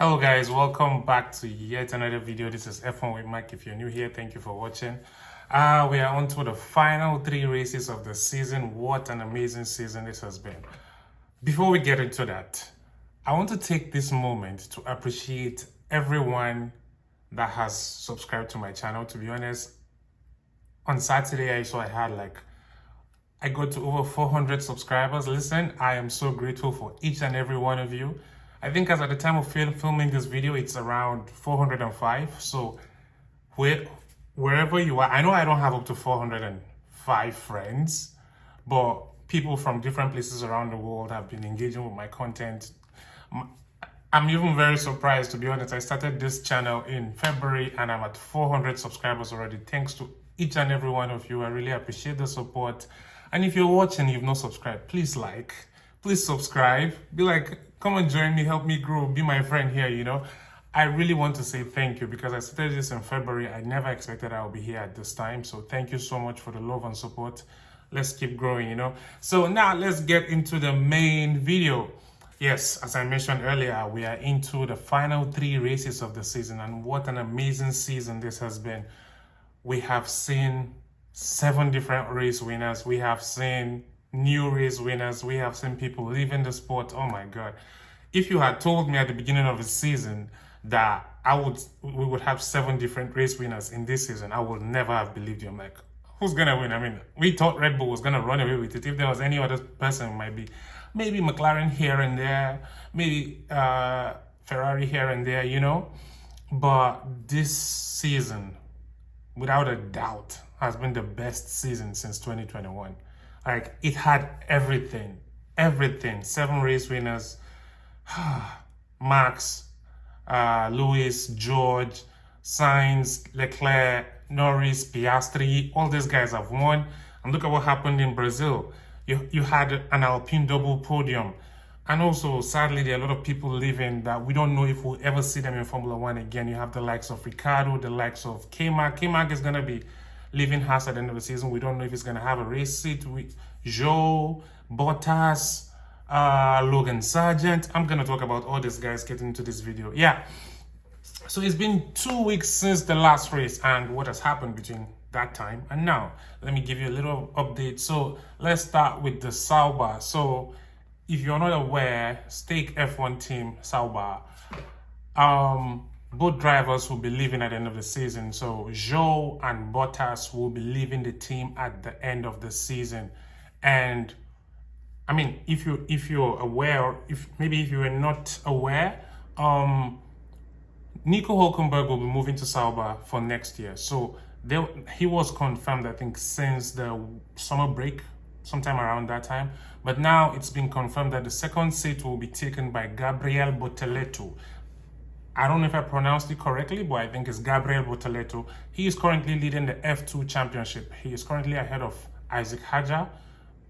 Hello guys, welcome back to yet another video. This is F1 with Mike. If you're new here, thank you for watching. We are on to the final 3 races of the season. What an amazing season this has been. Before we get into that, I want to take this moment to appreciate everyone that has subscribed to my channel. To be honest, on Saturday I got to over 400 subscribers. Listen, I am so grateful for each and every one of you. I think as at the time of filming this video, it's around 405. So wherever you are, I know I don't have up to 405 friends, but people from different places around the world have been engaging with my content. I'm even very surprised, to be honest. I started this channel in February and I'm at 400 subscribers already. Thanks to each and every one of you. I really appreciate the support. And if you're watching, you've not subscribed, please subscribe. Be like, come and join me, help me grow, be my friend here, you know. I really want to say thank you because I started this in February. I never expected I would be here at this time. So thank you so much for the love and support. Let's keep growing, you know. So now let's get into the main video. Yes, as I mentioned earlier, we are into the final 3 races of the season, and what an amazing season this has been. We have seen 7 different race winners. We have seen new race winners. We have seen people leaving the sport. Oh my God. If you had told me at the beginning of the season that we would have 7 different race winners in this season, I would never have believed you. I'm like, who's gonna win? I mean, we thought Red Bull was gonna run away with it. If there was any other person, it might be maybe McLaren here and there, maybe Ferrari here and there, you know. But this season, without a doubt, has been the best season since 2021. Like, it had everything. 7 race winners, Max, Lewis, George, Sainz, Leclerc, Norris, Piastri, all these guys have won. And look at what happened in Brazil. You had an Alpine double podium. And also, sadly, there are a lot of people leaving that we don't know if we'll ever see them in Formula 1 again. You have the likes of Ricardo, the likes of K-Mag. K-Mag is going to be leaving Haas at the end of the season. We don't know if he's going to have a race seat with Joe, Bottas, Logan Sargent. I'm going to talk about all these guys getting into this video. Yeah. So it's been 2 weeks since the last race and what has happened between that time and now. Let me give you a little update. So let's start with the Sauber. So if you're not aware, Stake F1 team Sauber, both drivers will be leaving at the end of the season. So Joe and Bottas will be leaving the team at the end of the season. And I mean, if you're aware, or if you were not aware, Nico Hülkenberg will be moving to Sauber for next year. So he was confirmed, I think, since the summer break, sometime around that time. But now it's been confirmed that the second seat will be taken by Gabriel Bortoleto. I don't know if I pronounced it correctly, but I think it's Gabriel Bortoleto. He is currently leading the F2 championship. He is currently ahead of Isaac Hadjar,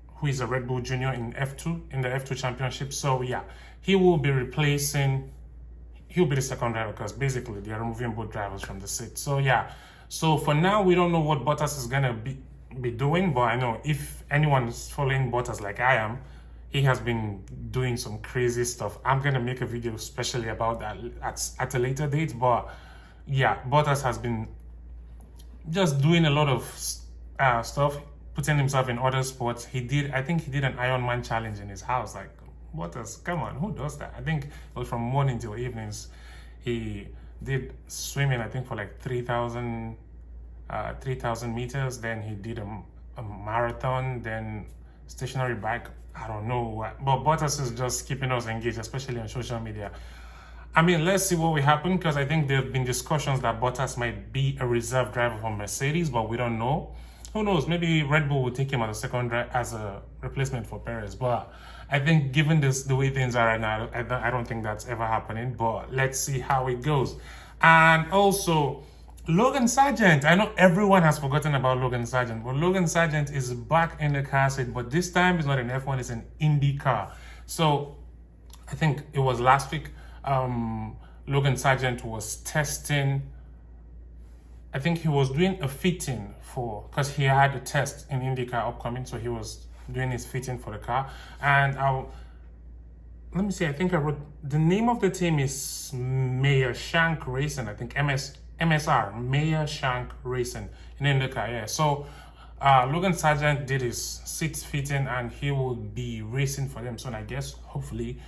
who is a Red Bull Junior in the F2 championship. So yeah, he will be he'll be the second driver because basically they are removing both drivers from the seat. So yeah, so for now, we don't know what Bottas is going to be doing, but I know if anyone is following Bottas like I am, he has been doing some crazy stuff. I'm going to make a video especially about that at a later date. But yeah, Bottas has been just doing a lot of stuff, putting himself in other sports. I think he did an Ironman challenge in his house. Like, Bottas, come on, who does that? I think it was from morning till evenings. He did swimming, I think, for like 3,000 meters. Then he did a marathon, then stationary bike. I don't know what, but Bottas is just keeping us engaged, especially on social media. I mean, let's see what will happen, because I think there have been discussions that Bottas might be a reserve driver for Mercedes, but we don't know. Who knows? Maybe Red Bull will take him as a replacement for Perez. But I think given the way things are right now, I don't think that's ever happening. But let's see how it goes. And also, Logan Sargent. I know everyone has forgotten about Logan Sargent, but Logan Sargent is back in the car seat, but this time it's not an F1, it's an Indy car. So I think it was last week, Logan Sargent was testing. I think he was doing a fitting because he had a test in IndyCar upcoming, so he was doing his fitting for the car. And let me see, I think I wrote, the name of the team is Mayor Shank Racing, I think MSR, Mayor Shank Racing in Indica, yeah. So Logan Sargent did his seats fitting and he will be racing for them soon, I guess, hopefully.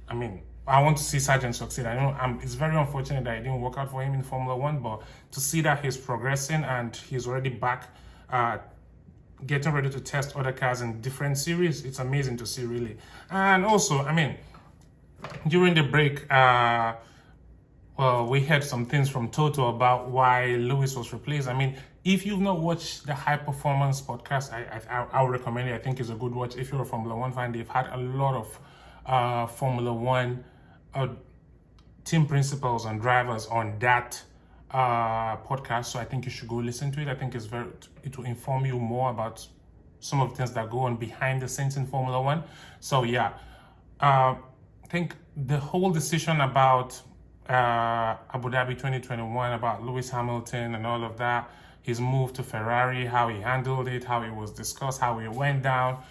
I mean, I want to see Sargent succeed. I know it's very unfortunate that it didn't work out for him in Formula One, but to see that he's progressing and he's already back, getting ready to test other cars in different series, it's amazing to see, really. And also, I mean, during the break, well, we heard some things from Toto about why Lewis was replaced. I mean, if you've not watched the High Performance podcast, I would recommend it. I think it's a good watch. If you're a Formula One fan, they've had a lot of Formula One team principals and drivers on that podcast. So I think you should go listen to it. I think it will inform you more about some of the things that go on behind the scenes in Formula One. So yeah, I think the whole decision about Abu Dhabi 2021, about Lewis Hamilton and all of that, his move to Ferrari, how he handled it, how it was discussed, how it went down,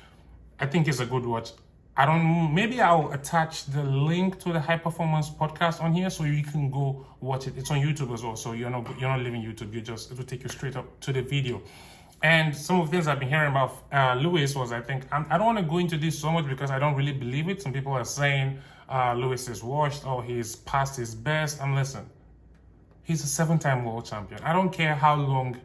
I think it's a good watch. Maybe I'll attach the link to the High Performance podcast on here so you can go watch it. It's on YouTube as well, so you're not leaving YouTube. It will take you straight up to the video. And some of the things I've been hearing about Lewis was, I don't want to go into this so much because I don't really believe it. Some people are saying Lewis is washed or he's past his best. Listen, he's a 7-time world champion. I don't care how long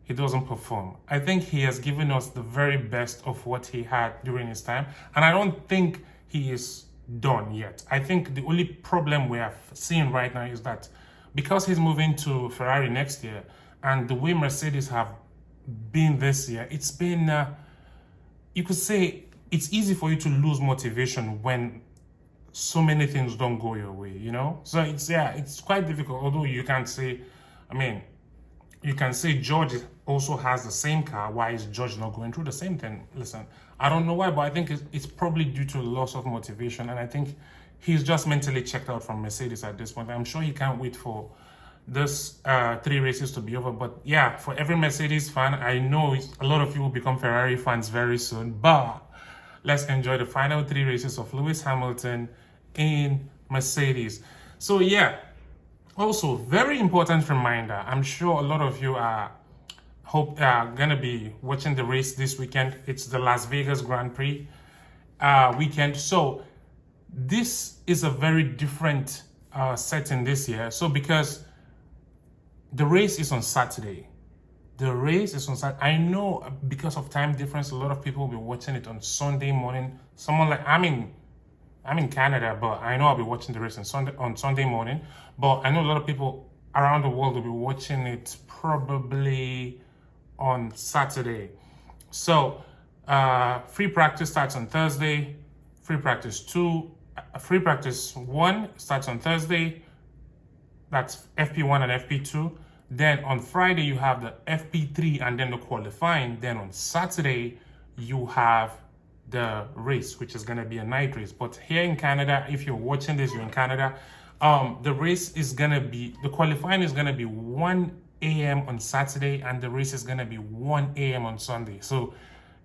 he doesn't perform. I think he has given us the very best of what he had during his time. And I don't think he is done yet. I think the only problem we are seeing right now is that because he's moving to Ferrari next year and the way Mercedes have been this year, it's been, you could say, it's easy for you to lose motivation when so many things don't go your way, you know? So it's quite difficult, although you can't say, you can say George also has the same car. Why is George not going through the same thing? Listen, I don't know why, but I think it's probably due to loss of motivation. And I think he's just mentally checked out from Mercedes at this point. I'm sure he can't wait for this 3 races to be over. But yeah, for every Mercedes fan, I know a lot of you will become Ferrari fans very soon. But let's enjoy the final 3 races of Lewis Hamilton in Mercedes. So yeah. Also, very important reminder, I'm sure a lot of you are gonna be watching the race this weekend. It's the Las Vegas Grand Prix weekend. So this is a very different setting this year. So because the race is on Saturday. I know because of time difference, a lot of people will be watching it on Sunday morning. Someone like, I'm in Canada, but I know I'll be watching the race on Sunday morning. But I know a lot of people around the world will be watching it probably on Saturday. So free practice starts on Thursday. Free practice 1 starts on Thursday. That's FP1 and FP2. Then on Friday, you have the FP3 and then the qualifying. Then on Saturday, you have the race, which is going to be a night race. But here in Canada, if you're watching this, you're in Canada, the race is going to be, the qualifying is going to be 1 a.m. on Saturday and the race is going to be 1 a.m. on Sunday. So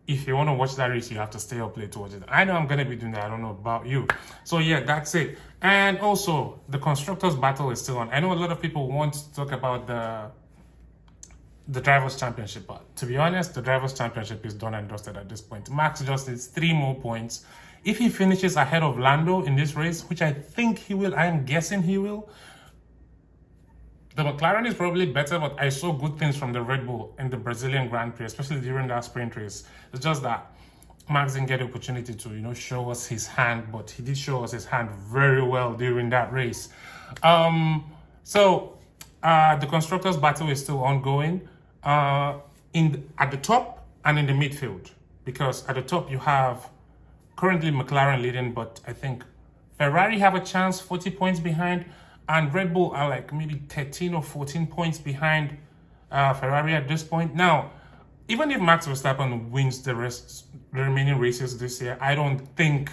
if you want to watch that race, you have to stay up late to watch it. I know I'm going to be doing that. I don't know about you. So yeah, that's it. And also the Constructors Battle is still on. I know a lot of people want to talk about the Drivers' Championship, but to be honest, the Drivers' Championship is done and dusted at this point. Max just needs 3 more points. If he finishes ahead of Lando in this race, which I think he will, I am guessing he will, the McLaren is probably better, but I saw good things from the Red Bull in the Brazilian Grand Prix, especially during that sprint race. It's just that Max didn't get the opportunity to, show us his hand, but he did show us his hand very well during that race. So the Constructors Battle is still ongoing at the top and in the midfield, because at the top you have currently McLaren leading, but I think Ferrari have a chance, 40 points behind, and Red Bull are like maybe 13 or 14 points behind Ferrari at this point. Now, even if Max Verstappen wins the remaining races this year, I don't think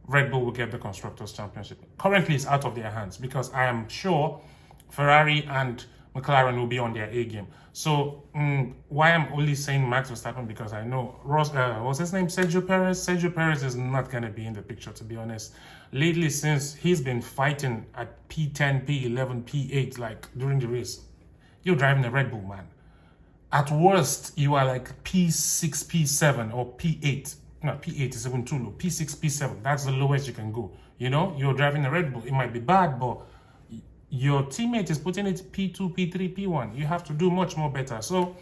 Red Bull will get the Constructors' Championship. Currently, it's out of their hands because I am sure Ferrari and McLaren will be on their A game. So why I'm only saying Max Verstappen, because I know what's his name, Sergio Perez. Sergio Perez is not going to be in the picture, to be honest. Lately, since he's been fighting at P10, P11, P8, like during the race, you're driving a Red Bull, man. At worst, you are like P6, P7, or P8. No, P8 is even too low. P6, P7, that's the lowest you can go. You know, you're driving a Red Bull. It might be bad, but your teammate is putting it P2, P3, P1. You have to do much more better. So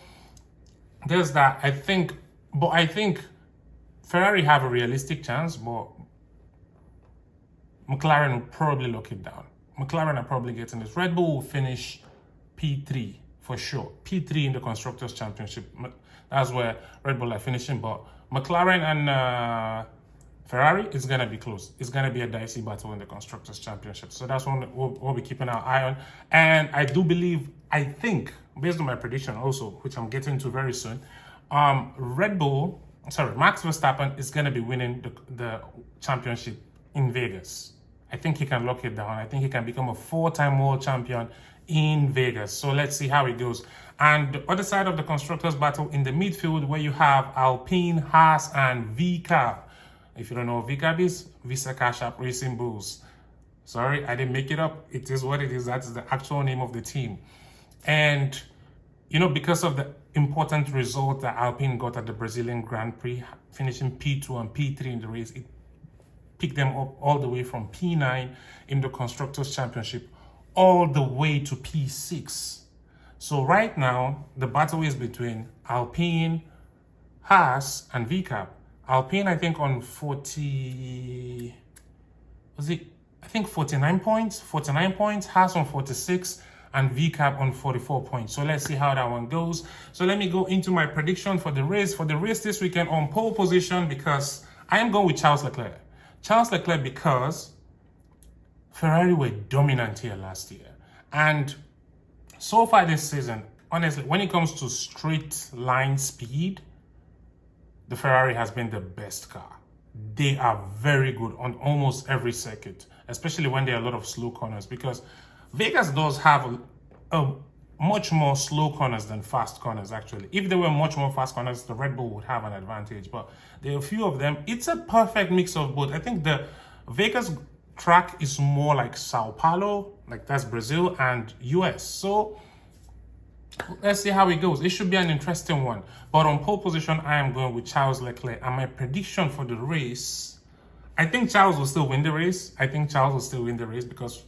there's that. I think Ferrari have a realistic chance, but McLaren will probably lock it down. McLaren are probably getting this. Red Bull will finish P3 for sure. P3 in the Constructors' Championship. That's where Red Bull are finishing, but McLaren and Ferrari is going to be close. It's going to be a dicey battle in the Constructors' Championship. So that's one we'll be keeping our eye on. And I think, based on my prediction also, which I'm getting to very soon, Max Verstappen is going to be winning the championship in Vegas. I think he can lock it down. I think he can become a 4-time world champion in Vegas. So let's see how it goes. And the other side of the Constructors' Battle in the midfield, where you have Alpine, Haas, and VCAB. If you don't know what VCAB is, Visa Cash App Racing Bulls. Sorry, I didn't make it up. It is what it is. That's the actual name of the team. And, you know, because of the important result that Alpine got at the Brazilian Grand Prix, finishing P2 and P3 in the race, it picked them up all the way from P9 in the Constructors' Championship all the way to P6. So right now, the battle is between Alpine, Haas, and VCAB. Alpine, I think, on 49 points? 49 points, Haas on 46, and VCAB on 44 points. So let's see how that one goes. So let me go into my prediction for the race. For the race this weekend on pole position, because I am going with Charles Leclerc. Charles Leclerc, because Ferrari were dominant here last year. And so far this season, honestly, when it comes to straight line speed, the Ferrari has been the best car. They are very good on almost every circuit, especially when there are a lot of slow corners, because Vegas does have a much more slow corners than fast corners, actually. If there were much more fast corners, the Red Bull would have an advantage, but there are a few of them. It's a perfect mix of both. I think the Vegas track is more like Sao Paulo, like that's Brazil, and US. So let's see how it goes. It should be an interesting one. But on pole position, I am going with Charles Leclerc. And my prediction for the race, I think Charles will still win the race. Because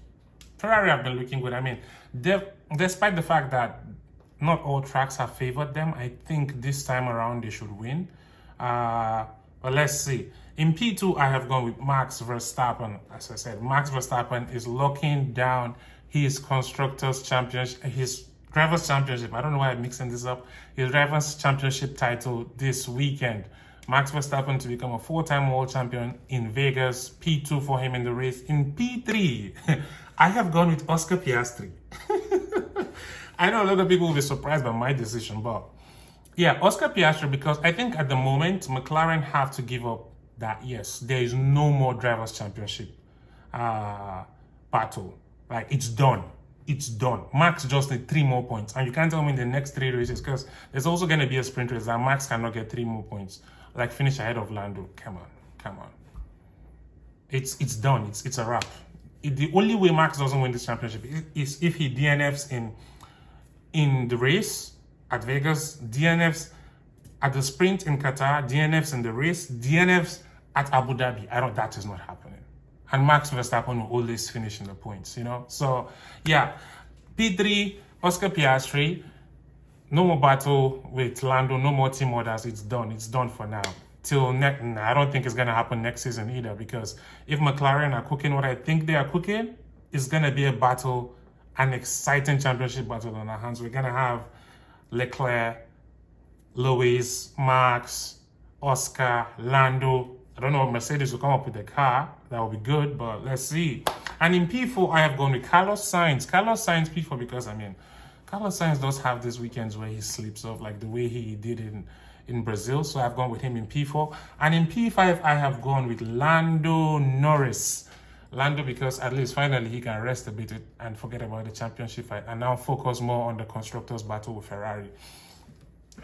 Ferrari have been looking good. I mean, despite the fact that not all tracks have favored them, I think this time around they should win. But let's see. In P2, I have gone with Max Verstappen. As I said, Max Verstappen is locking down his Constructors' Championship, his Drivers' Championship. I don't know why I'm mixing this up. His Drivers' Championship title this weekend. Max Verstappen to become a 4-time world champion in Vegas. P2 for him in the race. In P3, I have gone with Oscar Piastri. I know a lot of people will be surprised by my decision, but yeah, Oscar Piastri, because I think at the moment, McLaren have to give up that, yes, there is no more Drivers' Championship battle. Like, it's done. It's done. Max just needs 3 more points. And you can't tell me in the next 3 races, because there's also going to be a sprint race that Max cannot get 3 more points. Like, finish ahead of Lando. Come on. It's done. It's a wrap. The only way Max doesn't win this championship is if he DNFs in the race at Vegas, DNFs at the sprint in Qatar, DNFs in the race, DNFs at Abu Dhabi. That is not happening. And Max Verstappen will always finish in the points, you know? So, yeah. P3, Oscar Piastri. No more battle with Lando, no more team orders. It's done. It's done for now. I don't think it's going to happen next season either, because if McLaren are cooking what I think they are cooking, it's going to be a battle, an exciting championship battle on our hands. We're going to have Leclerc, Lewis, Max, Oscar, Lando. I don't know if Mercedes will come up with a car. That will be good, but let's see. And in P4, I have gone with Carlos Sainz. Carlos Sainz P4 because, Carlos Sainz does have these weekends where he sleeps off, like the way he did in Brazil. So I've gone with him in P4. And in P5, I have gone with Lando Norris. Lando, because at least finally he can rest a bit and forget about the championship fight and now focus more on the Constructors Battle with Ferrari.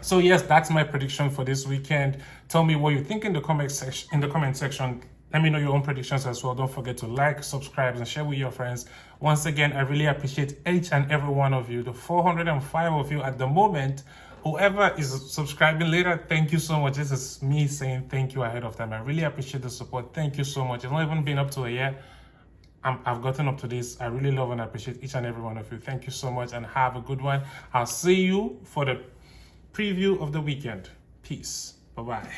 So yes, that's my prediction for this weekend. Tell me what you think in the comment section. Let me know your own predictions as well. Don't forget to like, subscribe, and share with your friends. Once again, I really appreciate each and every one of you, the 405 of you at the moment. Whoever is subscribing later, thank you so much. This is me saying thank you ahead of time. I really appreciate the support. Thank you so much. It's not even been up to a year. I've gotten up to this. I really love and appreciate each and every one of you. Thank you so much and have a good one. I'll see you for the preview of the weekend. Peace. Bye-bye.